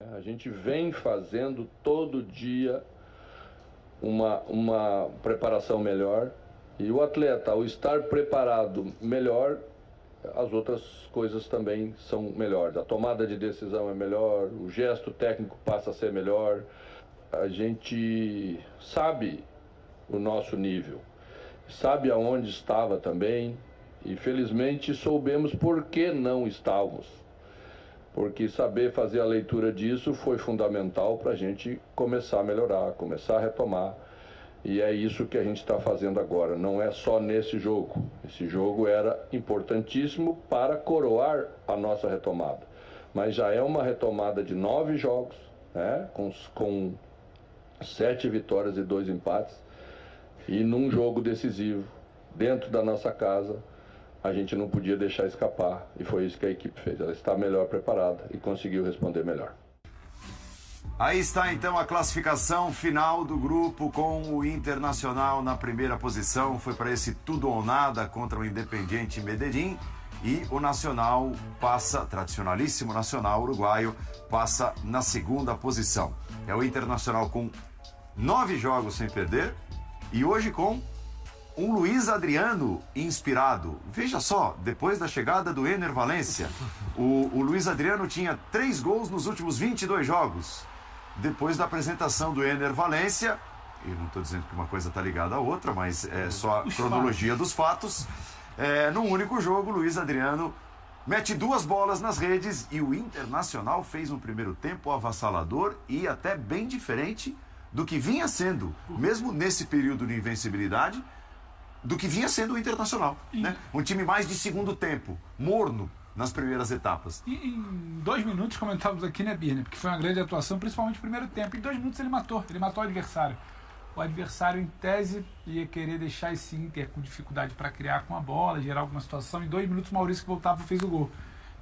A gente vem fazendo todo dia uma preparação melhor, e o atleta, ao estar preparado melhor, as outras coisas também são melhores. A tomada de decisão é melhor, o gesto técnico passa a ser melhor. A gente sabe o nosso nível, sabe aonde estava também, e felizmente soubemos por que não estávamos. Porque saber fazer a leitura disso foi fundamental para a gente começar a melhorar, começar a retomar. E é isso que a gente está fazendo agora, não é só nesse jogo. Esse jogo era importantíssimo para coroar a nossa retomada. Mas já é uma retomada de 9 jogos, né? com 7 vitórias e 2 empates. E num jogo decisivo, dentro da nossa casa, a gente não podia deixar escapar, e foi isso que a equipe fez. Ela está melhor preparada e conseguiu responder melhor. Aí está então a classificação final do grupo, com o Internacional na primeira posição. Foi para esse tudo ou nada contra o Independiente Medellín, e o Nacional passa, tradicionalíssimo Nacional uruguaio, passa na segunda posição. É o Internacional com 9 jogos sem perder, e hoje com um Luiz Adriano inspirado. Veja só, depois da chegada do Ener Valencia, o Luiz Adriano tinha 3 gols nos últimos 22 jogos. Depois da apresentação do Ener Valencia, eu não estou dizendo que uma coisa está ligada à outra, mas é só a cronologia dos fatos. Num único jogo, Luiz Adriano mete 2 bolas nas redes, e o Internacional fez um primeiro tempo avassalador e até bem diferente do que vinha sendo, mesmo nesse período de invencibilidade, do que vinha sendo o Internacional, né? Um time mais de segundo tempo, morno nas primeiras etapas. E em 2 minutos, comentávamos aqui, né, Birne? Porque foi uma grande atuação, principalmente no primeiro tempo. Em 2 minutos ele matou o adversário. O adversário, em tese, ia querer deixar esse Inter com dificuldade para criar com a bola, gerar alguma situação. Em 2 minutos, o Maurício, que voltava, fez o gol.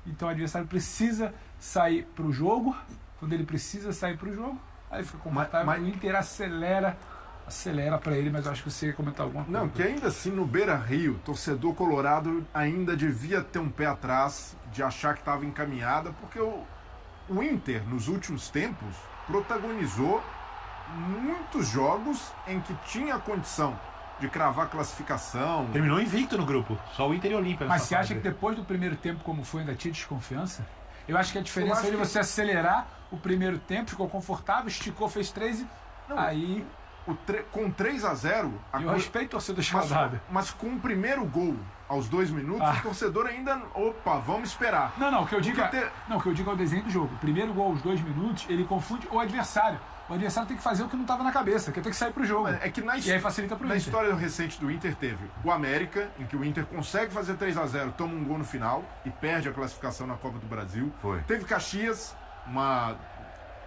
Então o adversário precisa sair para o jogo. Quando ele precisa sair para o jogo, aí fica confortável. O Inter acelera para ele, mas eu acho que você ia comentar alguma coisa. Não, que ainda assim no Beira-Rio, torcedor colorado ainda devia ter um pé atrás de achar que estava encaminhada, porque o Inter, nos últimos tempos, protagonizou muitos jogos em que tinha condição de cravar classificação. Terminou invicto no grupo, só o Inter e o Olímpia. Mas você acha que depois do primeiro tempo, como foi, ainda tinha desconfiança? Eu acho que a diferença é de você acelerar o primeiro tempo, ficou confortável, esticou, fez 3 e... Não, aí... Com 3-0... Eu respeito o torcedor escaldado. Mas com o primeiro gol aos 2 minutos, o torcedor ainda... Opa, vamos esperar. Não, o que eu digo é o desenho do jogo. O primeiro gol aos 2 minutos, ele confunde o adversário. O adversário tem que fazer o que não estava na cabeça, que é ter que sair pro jogo. É que e aí facilita pro Inter. Na história recente do Inter teve o América, em que o Inter consegue fazer 3-0, toma um gol no final e perde a classificação na Copa do Brasil. Foi. Teve Caxias, uma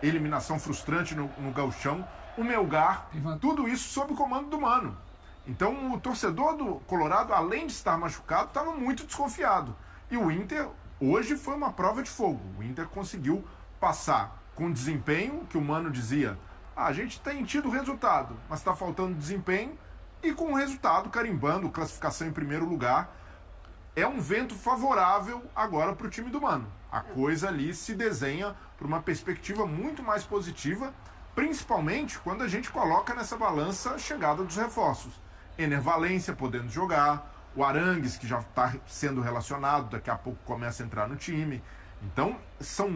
eliminação frustrante no Gauchão. O Melgar, tudo isso sob o comando do Mano. Então o torcedor do Colorado, além de estar machucado, estava muito desconfiado. E o Inter, hoje, foi uma prova de fogo. O Inter conseguiu passar com desempenho, que o Mano dizia, a gente tem tido resultado, mas está faltando desempenho, e com o resultado carimbando classificação em primeiro lugar. É um vento favorável agora para o time do Mano. A coisa ali se desenha por uma perspectiva muito mais positiva, principalmente quando a gente coloca nessa balança a chegada dos reforços. Ener Valencia podendo jogar, o Arangues, que já está sendo relacionado, daqui a pouco começa a entrar no time. Então, são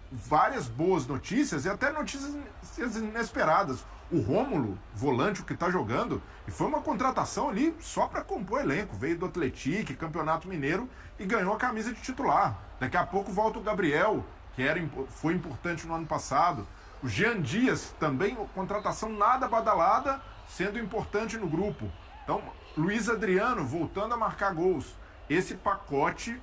várias boas notícias e até notícias inesperadas. O Rômulo, volante, o que está jogando, e foi uma contratação ali só para compor elenco. Veio do Atlético, Campeonato Mineiro, e ganhou a camisa de titular. Daqui a pouco volta o Gabriel, que foi importante no ano passado. O Jean Dias, também contratação nada badalada, sendo importante no grupo. Então, Luiz Adriano voltando a marcar gols. Esse pacote,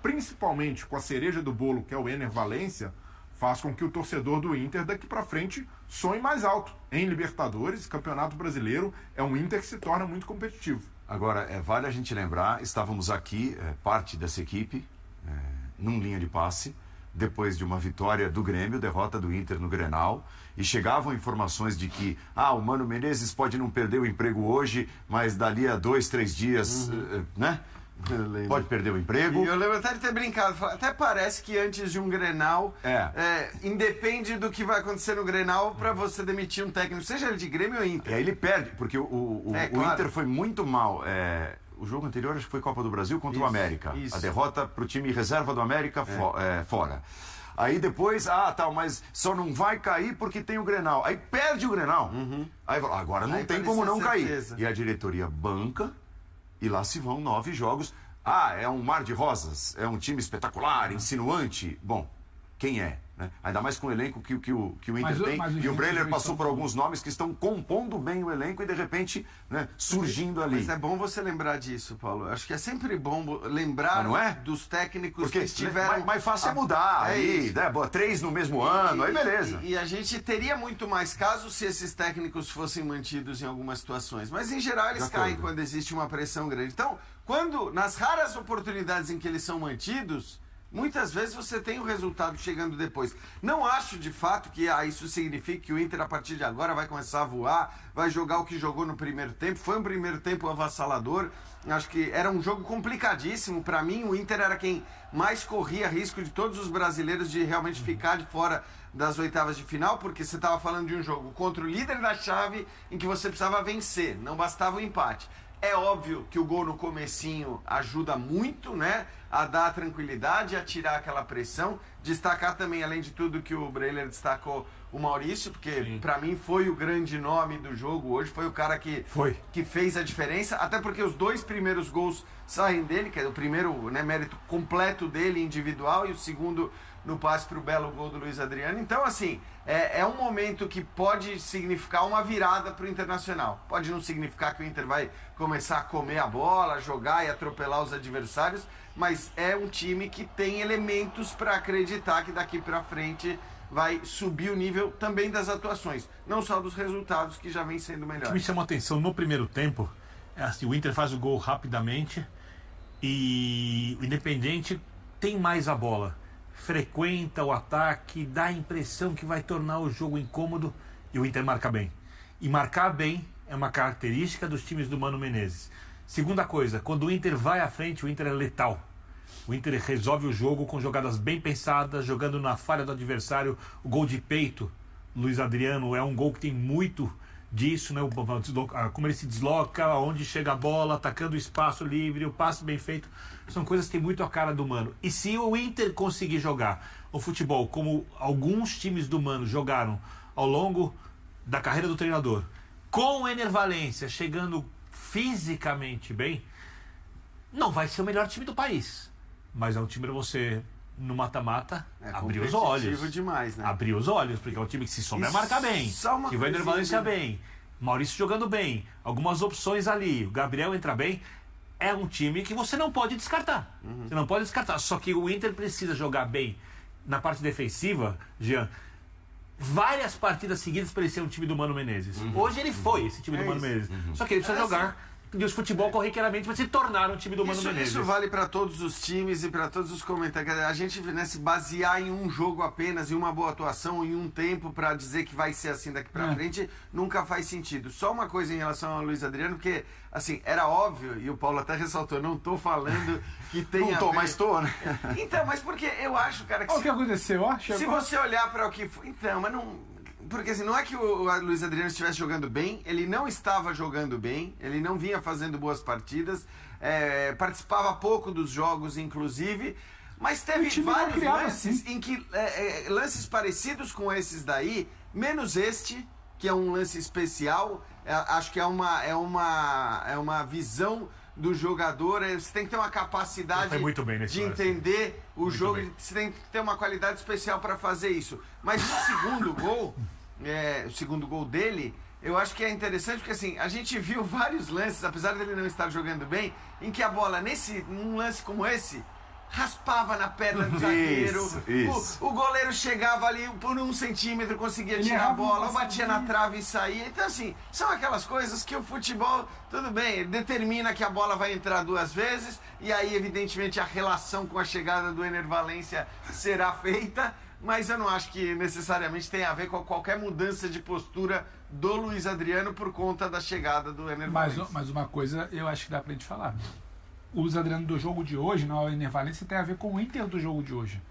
principalmente com a cereja do bolo, que é o Ener Valencia, faz com que o torcedor do Inter daqui para frente sonhe mais alto. Em Libertadores, Campeonato Brasileiro, é um Inter que se torna muito competitivo. Agora, vale a gente lembrar, estávamos aqui, parte dessa equipe, num linha de passe, depois de uma vitória do Grêmio, derrota do Inter no Grenal, e chegavam informações de que o Mano Menezes pode não perder o emprego hoje, mas dali a 2, 3 dias, né? Pode perder o emprego. E eu lembro até de ter brincado. Até parece que antes de um Grenal, independe do que vai acontecer no Grenal para você demitir um técnico, seja ele de Grêmio ou Inter. E aí ele perde, porque o Inter foi muito mal. O jogo anterior acho que foi Copa do Brasil contra o América. A derrota para o time reserva do América fora. Aí depois, mas só não vai cair porque tem o Grenal. Aí perde o Grenal. Aí agora não tem como não cair. E a diretoria banca e lá se vão 9 jogos. É um mar de rosas, é um time espetacular, insinuante. Bom, quem é? Né? Ainda mais com o elenco que o Inter tem. E o Breiler passou por alguns nomes que estão compondo bem o elenco e de repente, né, surgindo ali. Mas é bom você lembrar disso, Paulo. Acho que é sempre bom lembrar dos técnicos que estiveram... Mais fácil é mudar. Aí, né? 3 no mesmo ano, aí beleza. E a gente teria muito mais casos se esses técnicos fossem mantidos em algumas situações. Mas em geral eles caem quando existe uma pressão grande. Então, nas raras oportunidades em que eles são mantidos, muitas vezes você tem o resultado chegando depois. Não acho de fato que isso signifique que o Inter a partir de agora vai começar a voar, vai jogar o que jogou no primeiro tempo. Foi um primeiro tempo avassalador. Acho que era um jogo complicadíssimo. Para mim, o Inter era quem mais corria risco de todos os brasileiros de realmente ficar de fora das oitavas de final, porque você estava falando de um jogo contra o líder da chave em que você precisava vencer, não bastava o empate. É óbvio que o gol no comecinho ajuda muito, né, a dar tranquilidade, a tirar aquela pressão. Destacar também, além de tudo que o Breiler destacou, o Maurício, porque para mim foi o grande nome do jogo hoje, foi o cara que fez a diferença, até porque os 2 primeiros gols saem dele, que é o primeiro, né, mérito completo dele, individual, e o segundo no passe para o belo gol do Luiz Adriano. Então, assim, é um momento que pode significar uma virada para o Internacional. Pode não significar que o Inter vai começar a comer a bola, jogar e atropelar os adversários, mas é um time que tem elementos para acreditar que daqui para frente vai subir o nível também das atuações, não só dos resultados que já vem sendo melhores. O que me chamou a atenção no primeiro tempo é assim, o Inter faz o gol rapidamente e o Independiente tem mais a bola, frequenta o ataque, dá a impressão que vai tornar o jogo incômodo e o Inter marca bem. E marcar bem é uma característica dos times do Mano Menezes. Segunda coisa, quando o Inter vai à frente, o Inter é letal. O Inter resolve o jogo com jogadas bem pensadas, jogando na falha do adversário. O gol de peito, Luiz Adriano, é um gol que tem muito disso, né? Como ele se desloca, onde chega a bola, atacando o espaço livre, o passe bem feito. São coisas que tem muito a cara do Mano. E se o Inter conseguir jogar o futebol como alguns times do Mano jogaram ao longo da carreira do treinador, com o Ener Valencia chegando fisicamente bem, não vai ser o melhor time do país. Mas é um time para você, no mata-mata, abrir os olhos. Demais, né? Abrir os olhos, porque é um time que se souber marcar bem. Que vai Ener Valencia bem. Maurício jogando bem. Algumas opções ali. O Gabriel entra bem. É um time que você não pode descartar. Você não pode descartar. Só que o Inter precisa jogar bem na parte defensiva, Jean. Várias partidas seguidas para ele ser um time do Mano Menezes. Hoje ele foi esse time do Mano Menezes. Só que ele precisa jogar de os futebol corriqueiramente para se tornar um time do Mano Menezes. Isso vale para todos os times e para todos os comentários. A gente, né, se basear em um jogo apenas, em uma boa atuação, em um tempo para dizer que vai ser assim daqui para frente, nunca faz sentido. Só uma coisa em relação ao Luiz Adriano, porque assim, era óbvio, e o Paulo até ressaltou, não tô falando que tem não tô, mas tô, né? Então, mas porque eu acho, cara, que o que aconteceu? Se você olhar para o que foi... Então, mas não... Porque assim, não é que o Luiz Adriano estivesse jogando bem, ele não estava jogando bem, ele não vinha fazendo boas partidas, participava pouco dos jogos, inclusive, mas teve vários lances em que lances parecidos com esses daí, menos este, que é um lance especial, acho que é uma visão do jogador, você tem que ter uma capacidade de entender o jogo, você tem que ter uma qualidade especial para fazer isso. Mas o segundo gol dele, eu acho que é interessante porque assim, a gente viu vários lances, apesar dele não estar jogando bem, em que a bola, num lance como esse, raspava na perna do zagueiro, o goleiro chegava ali por 1 centímetro, conseguia tirar a bola, ou batia na trave e saía. Então assim, são aquelas coisas que o futebol, tudo bem, ele determina que a bola vai entrar 2 vezes, e aí evidentemente a relação com a chegada do Ener Valencia será feita, mas eu não acho que necessariamente tem a ver com qualquer mudança de postura do Luiz Adriano por conta da chegada do Ener Valencia. Mas uma coisa eu acho que dá pra gente falar. o Luiz Adriano do jogo de hoje, não é o Ener Valencia, tem a ver com o Inter do jogo de hoje.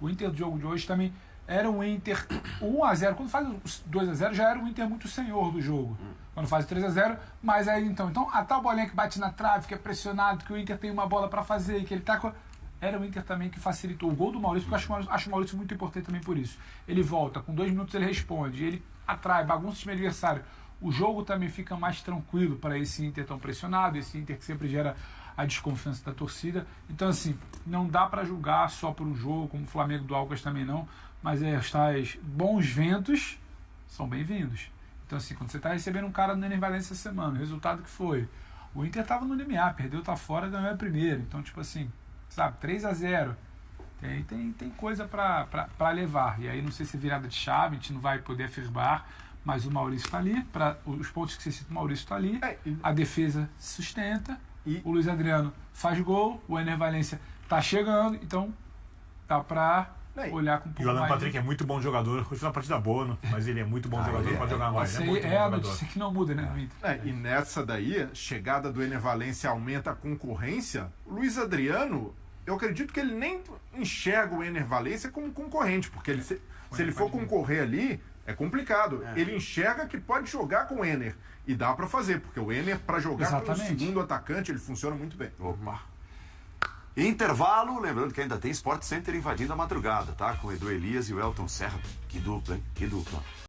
O Inter do jogo de hoje também era um Inter 1-0. Quando faz o 2-0 já era um Inter muito senhor do jogo. Quando faz o 3-0, mas aí então a tal bolinha que bate na trave, que é pressionado, que o Inter tem uma bola para fazer, que ele tá com... Era o Inter também que facilitou o gol do Maurício, porque eu acho o Maurício muito importante também por isso. Ele volta, com 2 minutos ele responde, ele atrai, bagunça o time adversário. O jogo também fica mais tranquilo para esse Inter tão pressionado, esse Inter que sempre gera a desconfiança da torcida. Então, assim, não dá para julgar só por um jogo, como o Flamengo do Alcas também não, mas os tais bons ventos são bem-vindos. Então, assim, quando você está recebendo um cara no Ener Valencia essa semana, o resultado que foi, o Inter estava no limiar, perdeu, tá fora, ganhou a primeira. Então, tipo assim, sabe, 3-0. Tem coisa para levar. E aí, não sei se é virada de chave, a gente não vai poder afirmar, mas o Maurício está ali, os pontos que você cita, o Maurício está ali, a defesa sustenta, o Luiz Adriano faz gol, o Ener Valencia está chegando, então dá para olhar com um pouco mais. E o Alan Patrick é muito bom jogador, foi uma partida boa, mas ele é muito bom jogador, pode jogar mais. É a notícia que não muda, né, e nessa daí, chegada do Ener Valencia aumenta a concorrência, o Luiz Adriano, eu acredito que ele nem enxerga o Ener Valencia como concorrente, porque se ele for concorrer ali, é complicado. Ele enxerga que pode jogar com o Ener. E dá para fazer, porque o Ener, para jogar como segundo atacante, ele funciona muito bem. Opa! Intervalo, lembrando que ainda tem Sport Center invadindo a madrugada, tá? Com o Edu Elias e o Elton Serra. Que dupla, hein? Que dupla.